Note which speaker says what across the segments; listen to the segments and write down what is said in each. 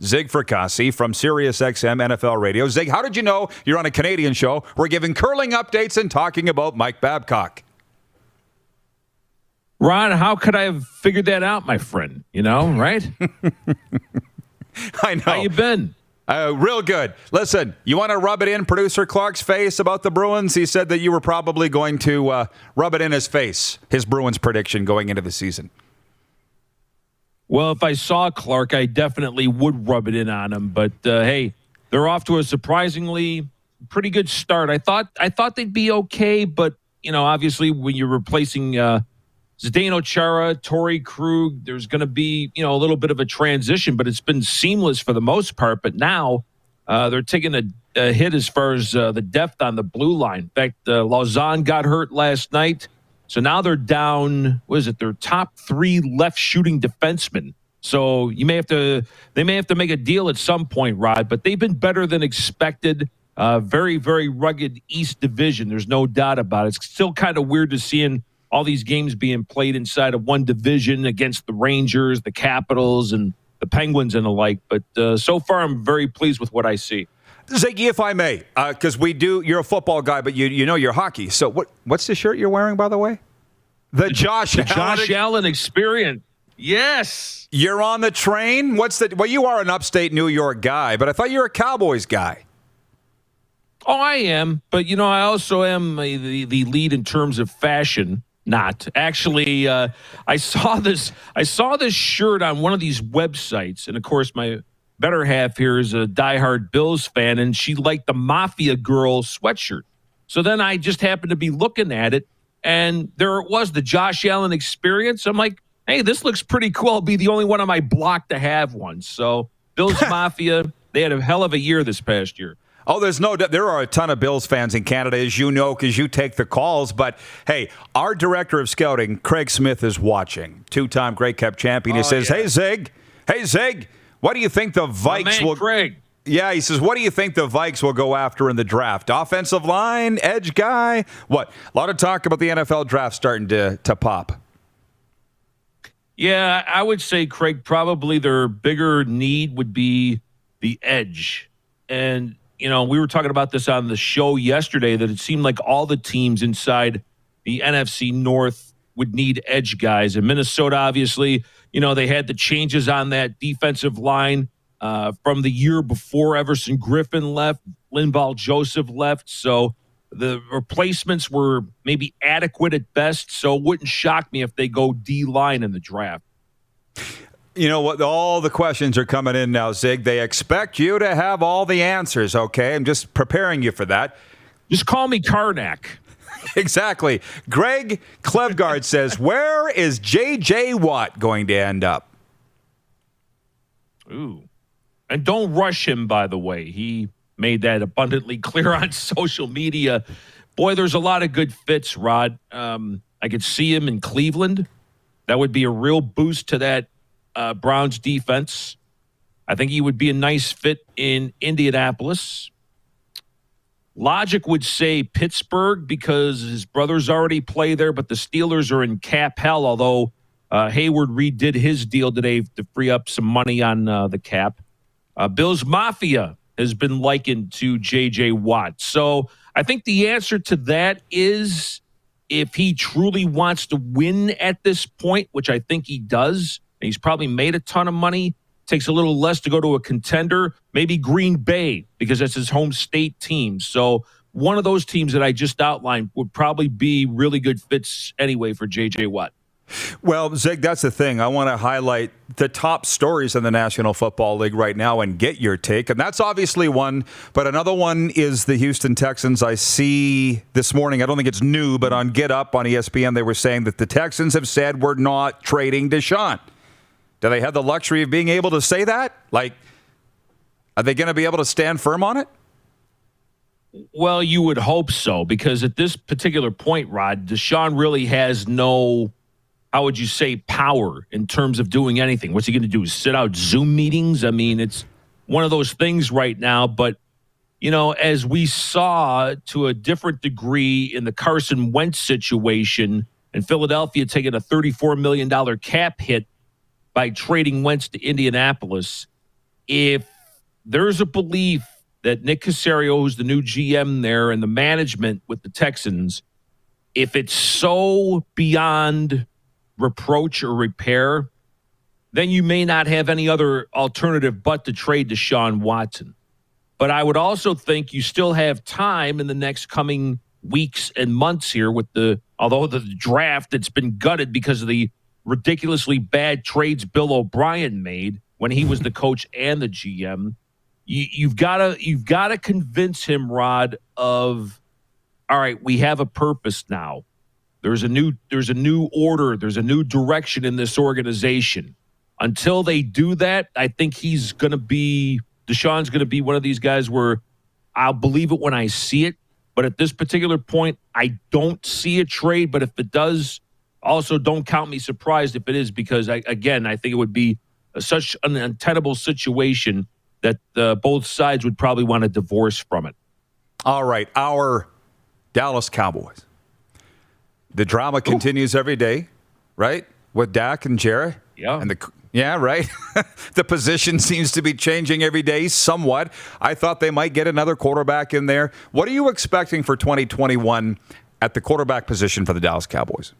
Speaker 1: Zig Fracassi from SiriusXM NFL Radio. Zig, how did you know you're on a Canadian show? We're giving curling updates and talking about Mike Babcock.
Speaker 2: Ron, how could I have figured that out, my friend? You know, right?
Speaker 1: I know.
Speaker 2: How you been?
Speaker 1: Real good. Listen, you want to rub it in producer Clark's face about the Bruins? He said that you were probably going to rub it in his face, his Bruins prediction going into the season.
Speaker 2: Well, if I saw Clark, I definitely would rub it in on him. But, hey, they're off to a surprisingly pretty good start. I thought they'd be okay, but, you know, obviously when you're replacing Zdeno Chara, Torrey Krug, there's going to be, you know, a little bit of a transition, but it's been seamless for the most part. But now they're taking a hit as far as the depth on the blue line. In fact, Lausanne got hurt last night. So now they're down, their top 3 left shooting defensemen. So they may have to make a deal at some point, Rod, but they've been better than expected. Very, very rugged East Division. There's no doubt about it. It's still kind of weird to seeing all these games being played inside of one division against the Rangers, the Capitals, and the Penguins and the like. But so far, I'm very pleased with what I see.
Speaker 1: Ziggy, if I may, because you're a football guy, but you know you're hockey. So what's the shirt you're wearing, by the way? The Josh
Speaker 2: Allen experience. Yes.
Speaker 1: You're on the train? Well, you are an upstate New York guy, but I thought you were a Cowboys guy.
Speaker 2: Oh, I am. But, you know, I also am the lead in terms of fashion. Not actually. I saw this shirt on one of these websites, and of course, my better half here is a diehard Bills fan, and she liked the Mafia Girl sweatshirt. So then I just happened to be looking at it, and there it was, the Josh Allen experience. I'm like, hey, this looks pretty cool. I'll be the only one on my block to have one. So Bills Mafia, they had a hell of a year this past year.
Speaker 1: Oh, there are a ton of Bills fans in Canada, as you know, because you take the calls. But, hey, our director of scouting, Craig Smith, is watching. 2-time Grey Cup champion. He says, yeah. Hey, Zig, what do you think the Vikes will...
Speaker 2: Craig.
Speaker 1: Yeah, he says, what do you think the Vikes will go after in the draft? Offensive line, edge guy? What? A lot of talk about the NFL draft starting to pop.
Speaker 2: Yeah, I would say, Craig, probably their bigger need would be the edge. And... you know, we were talking about this on the show yesterday that it seemed like all the teams inside the NFC North would need edge guys. And Minnesota, obviously, you know, they had the changes on that defensive line from the year before. Everson Griffin left, Linval Joseph left. So the replacements were maybe adequate at best. So it wouldn't shock me if they go D-line in the draft.
Speaker 1: You know what? All the questions are coming in now, Zig. They expect you to have all the answers, okay? I'm just preparing you for that.
Speaker 2: Just call me Karnak.
Speaker 1: Exactly. Greg Klevgard says, where is J.J. Watt going to end up?
Speaker 2: Ooh. And don't rush him, by the way. He made that abundantly clear on social media. Boy, there's a lot of good fits, Rod. I could see him in Cleveland. That would be a real boost to that Browns defense. I think he would be a nice fit in Indianapolis. Logic would say Pittsburgh because his brothers already play there, but the Steelers are in cap hell, although Hayward redid his deal today to free up some money on the cap. Bills Mafia has been likened to J.J. Watt. So I think the answer to that is if he truly wants to win at this point, which I think he does, and he's probably made a ton of money, takes a little less to go to a contender, maybe Green Bay, because that's his home state team. So one of those teams that I just outlined would probably be really good fits anyway for J.J. Watt.
Speaker 1: Well, Zig, that's the thing. I want to highlight the top stories in the National Football League right now and get your take. And that's obviously one, but another one is the Houston Texans. I see this morning, I don't think it's new, but on Get Up on ESPN, they were saying that the Texans have said we're not trading Deshaun. Do they have the luxury of being able to say that? Like, are they going to be able to stand firm on it?
Speaker 2: Well, you would hope so, because at this particular point, Rod, Deshaun really has no, how would you say, power in terms of doing anything. What's he going to do? Sit out Zoom meetings? I mean, it's one of those things right now. But, you know, as we saw to a different degree in the Carson Wentz situation and Philadelphia taking a $34 million cap hit by trading Wentz to Indianapolis, if there's a belief that Nick Caserio, who's the new GM there, and the management with the Texans, if it's so beyond reproach or repair, then you may not have any other alternative but to trade Deshaun Watson. But I would also think you still have time in the next coming weeks and months here although the draft that's been gutted because of the ridiculously bad trades Bill O'Brien made when he was the coach and the GM. You've got to convince him, Rod, of, all right, we have a purpose now. There's a new order. There's a new direction in this organization. Until they do that, I think Deshaun's going to be one of these guys where I'll believe it when I see it. But at this particular point, I don't see a trade. But if it does, also don't count me surprised if it is, because, I think it would be such an untenable situation that both sides would probably want to divorce from it.
Speaker 1: All right, our Dallas Cowboys. The drama continues every day, right? With Dak and Jerry.
Speaker 2: Yeah.
Speaker 1: Yeah, right. The position seems to be changing every day somewhat. I thought they might get another quarterback in there. What are you expecting for 2021 at the quarterback position for the Dallas Cowboys?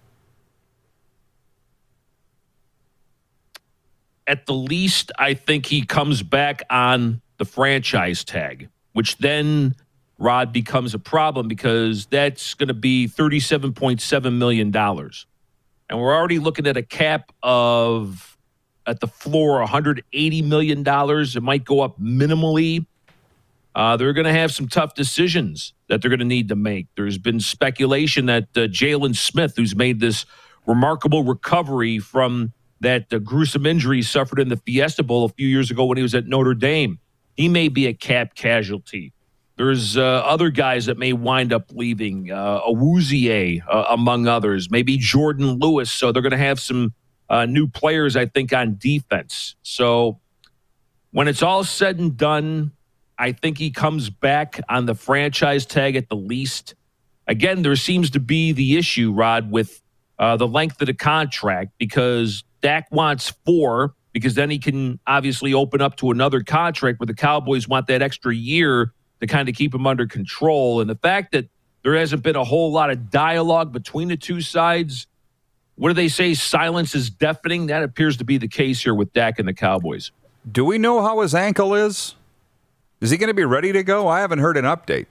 Speaker 2: At the least, I think he comes back on the franchise tag, which then, Rod, becomes a problem because that's going to be $37.7 million. And we're already looking at a cap of, at the floor, $180 million. It might go up minimally. They're going to have some tough decisions that they're going to need to make. There's been speculation that Jalen Smith, who's made this remarkable recovery from that gruesome injury he suffered in the Fiesta Bowl a few years ago when he was at Notre Dame, he may be a cap casualty. There's other guys that may wind up leaving, Awuzie, among others, maybe Jordan Lewis. So they're going to have some new players, I think, on defense. So when it's all said and done, I think he comes back on the franchise tag at the least. Again, there seems to be the issue, Rod, with the length of the contract, because Dak wants 4, because then he can obviously open up to another contract where the Cowboys want that extra year to kind of keep him under control. And the fact that there hasn't been a whole lot of dialogue between the two sides, what do they say? Silence is deafening. That appears to be the case here with Dak and the Cowboys.
Speaker 1: Do we know how his ankle is? Is he going to be ready to go? I haven't heard an update.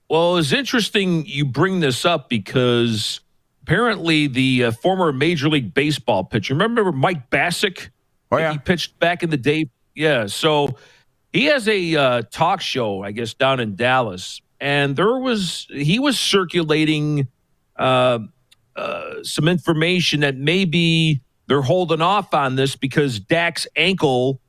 Speaker 2: Well, it's interesting you bring this up because apparently the former Major League Baseball pitcher, remember Mike Bassick?
Speaker 1: Oh, yeah.
Speaker 2: He pitched back in the day. Yeah, so he has a talk show, I guess, down in Dallas. And he was circulating some information that maybe they're holding off on this because Dak's ankle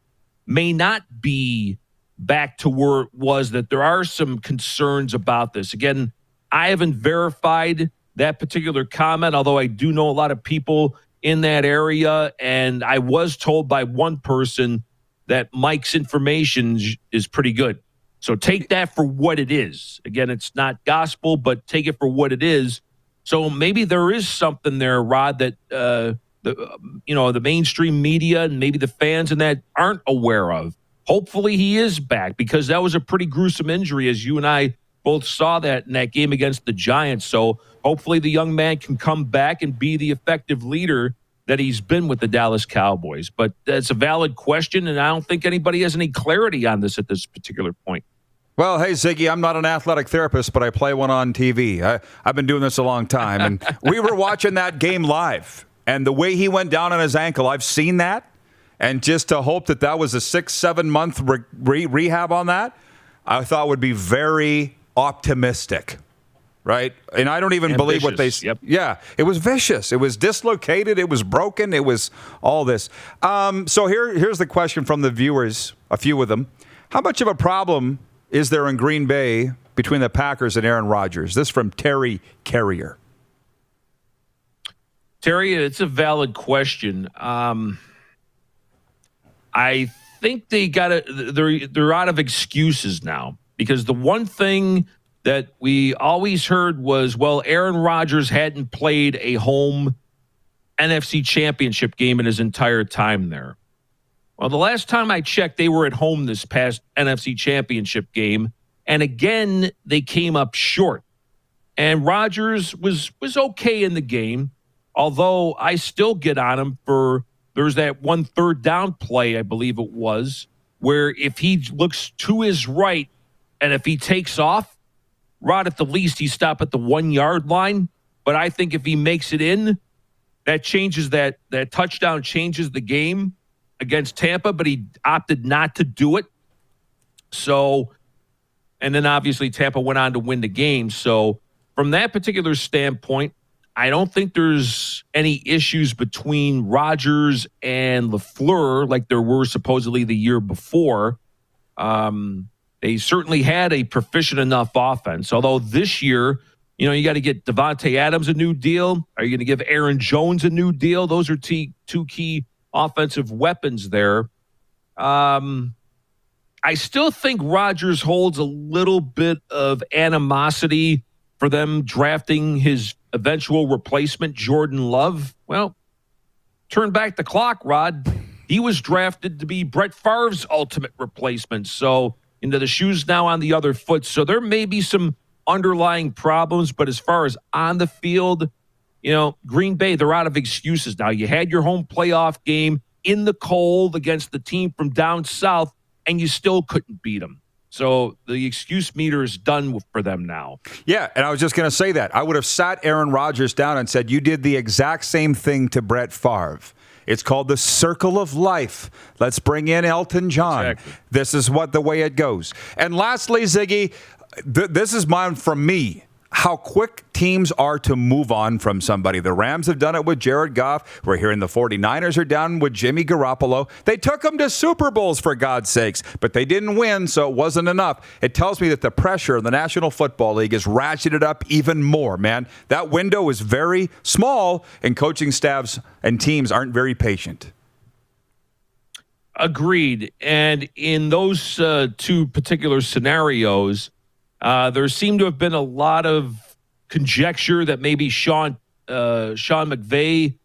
Speaker 2: may not be back to where it was, that there are some concerns about this. Again, I haven't verified that particular comment, although I do know a lot of people in that area, and I was told by one person that Mike's information is pretty good. So take that for what it is. Again, it's not gospel, but take it for what it is. So maybe there is something there, Rod, that the mainstream media and maybe the fans and that aren't aware of. Hopefully he is back, because that was a pretty gruesome injury, as you and I both saw that in that game against the Giants. So hopefully the young man can come back and be the effective leader that he's been with the Dallas Cowboys. But that's a valid question, and I don't think anybody has any clarity on this at this particular point.
Speaker 1: Well, hey, Ziggy, I'm not an athletic therapist, but I play one on TV. I've been doing this a long time, and we were watching that game live. And the way he went down on his ankle, I've seen that. And just to hope that was a 6-7 month rehab on that, I thought would be very optimistic, right? And I don't even believe what they.
Speaker 2: Yep.
Speaker 1: Yeah, it was vicious. It was dislocated. It was broken. It was all this. So here's the question from the viewers, a few of them. How much of a problem is there in Green Bay between the Packers and Aaron Rodgers? This from Terry Carrier.
Speaker 2: Terry, it's a valid question. I think they're out of excuses now, because the one thing that we always heard was, well, Aaron Rodgers hadn't played a home NFC championship game in his entire time there. Well, the last time I checked, they were at home this past NFC Championship game. And again, they came up short. And Rodgers was okay in the game, although I still get on him for there's that 1 third down play, I believe it was, where if he looks to his right and if he takes off, Rod, at the least, he stopped at the 1 yard line. But I think if he makes it in, that changes that touchdown changes the game against Tampa, but he opted not to do it. So, and then obviously Tampa went on to win the game. So from that particular standpoint, I don't think there's any issues between Rodgers and LaFleur like there were supposedly the year before. They certainly had a proficient enough offense, although this year, you got to get Devontae Adams a new deal. Are you going to give Aaron Jones a new deal? Those are two key offensive weapons there. I still think Rodgers holds a little bit of animosity for them drafting his eventual replacement, Jordan Love. Well, turn back the clock, Rod. He was drafted to be Brett Favre's ultimate replacement. So, the shoe's now on the other foot. So there may be some underlying problems, but as far as on the field, Green Bay, they're out of excuses now. You had your home playoff game in the cold against the team from down south, and you still couldn't beat them. So the excuse meter is done for them now.
Speaker 1: Yeah, and I was just going to say that. I would have sat Aaron Rodgers down and said, you did the exact same thing to Brett Favre. It's called the circle of life. Let's bring in Elton John.
Speaker 2: Exactly.
Speaker 1: This is the way it goes. And lastly, Ziggy, this is mine from me. How quick teams are to move on from somebody. The Rams have done it with Jared Goff. We're hearing the 49ers are down with Jimmy Garoppolo. They took them to Super Bowls, for God's sakes, but they didn't win, so it wasn't enough. It tells me that the pressure in the National Football League is ratcheted up even more, man. That window is very small, and coaching staffs and teams aren't very patient.
Speaker 2: Agreed. And in those two particular scenarios, there seemed to have been a lot of conjecture that maybe Sean McVay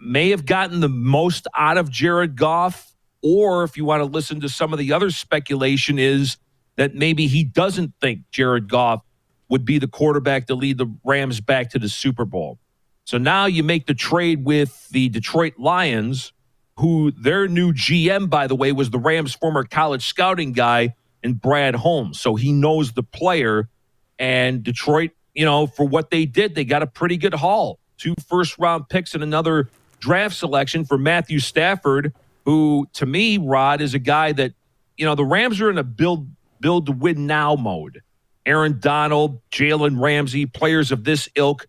Speaker 2: may have gotten the most out of Jared Goff, or if you want to listen to some of the other speculation, is that maybe he doesn't think Jared Goff would be the quarterback to lead the Rams back to the Super Bowl. So now you make the trade with the Detroit Lions, who their new GM, by the way, was the Rams' former college scouting guy, and Brad Holmes. So he knows the player. And Detroit, for what they did, they got a pretty good haul. 2 first-round picks and another draft selection for Matthew Stafford, who, to me, Rod, is a guy that, the Rams are in a build-to-win-now mode. Aaron Donald, Jalen Ramsey, players of this ilk,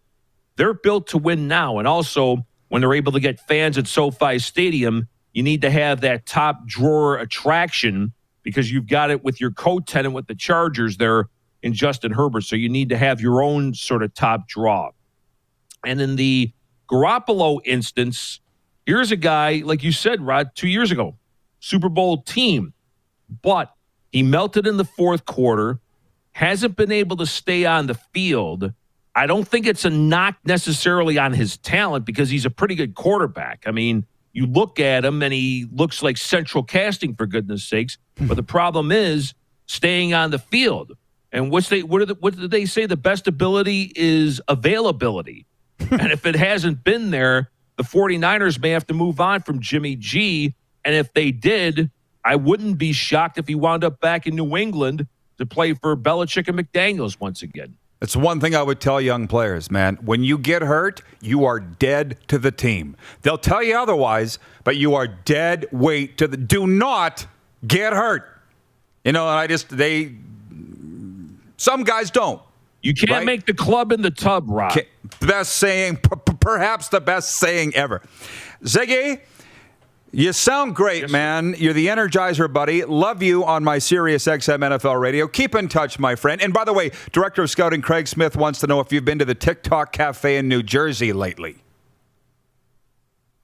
Speaker 2: they're built to win now. And also, when they're able to get fans at SoFi Stadium, you need to have that top-drawer attraction because you've got it with your co-tenant with the Chargers there in Justin Herbert. So you need to have your own sort of top draw. And in the Garoppolo instance, here's a guy, like you said, Rod, 2 years ago, Super Bowl team. But he melted in the fourth quarter, hasn't been able to stay on the field. I don't think it's a knock necessarily on his talent because he's a pretty good quarterback. I mean, you look at him and he looks like central casting, for goodness sakes. But the problem is staying on the field. And what did they say? The best ability is availability. And if it hasn't been there, the 49ers may have to move on from Jimmy G. And if they did, I wouldn't be shocked if he wound up back in New England to play for Belichick and McDaniels once again.
Speaker 1: It's one thing I would tell young players, man. When you get hurt, you are dead to the team. They'll tell you otherwise, but you are dead weight to the. Do not get hurt. Some guys don't.
Speaker 2: You can't make the club in the tub, Rob.
Speaker 1: Best saying, perhaps the best saying ever. Ziggy, you sound great, yes, man. You're the Energizer, buddy. Love you on my SiriusXM NFL radio. Keep in touch, my friend. And by the way, Director of Scouting Craig Smith wants to know if you've been to the TikTok Cafe in New Jersey lately.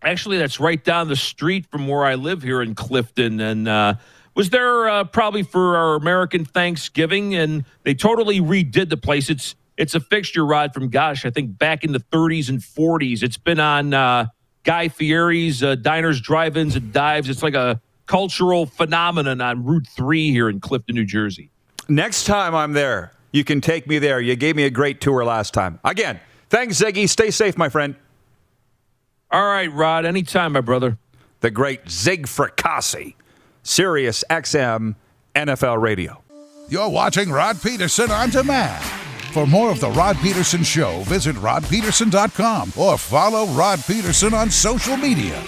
Speaker 2: Actually, that's right down the street from where I live here in Clifton. And was there probably for our American Thanksgiving, and they totally redid the place. It's a fixture, Rod, from, I think back in the 30s and 40s. It's been on Guy Fieri's diners, drive-ins, and dives. It's like a cultural phenomenon on Route 3 here in Clifton, New Jersey.
Speaker 1: Next time I'm there, you can take me there. You gave me a great tour last time. Again, thanks, Ziggy. Stay safe, my friend.
Speaker 2: All right, Rod. Anytime, my brother.
Speaker 1: The great Zig Fracassi, SiriusXM NFL Radio.
Speaker 3: You're watching Rod Pedersen On Demand. For more of The Rod Pedersen Show, visit rodpedersen.com or follow Rod Pedersen on social media.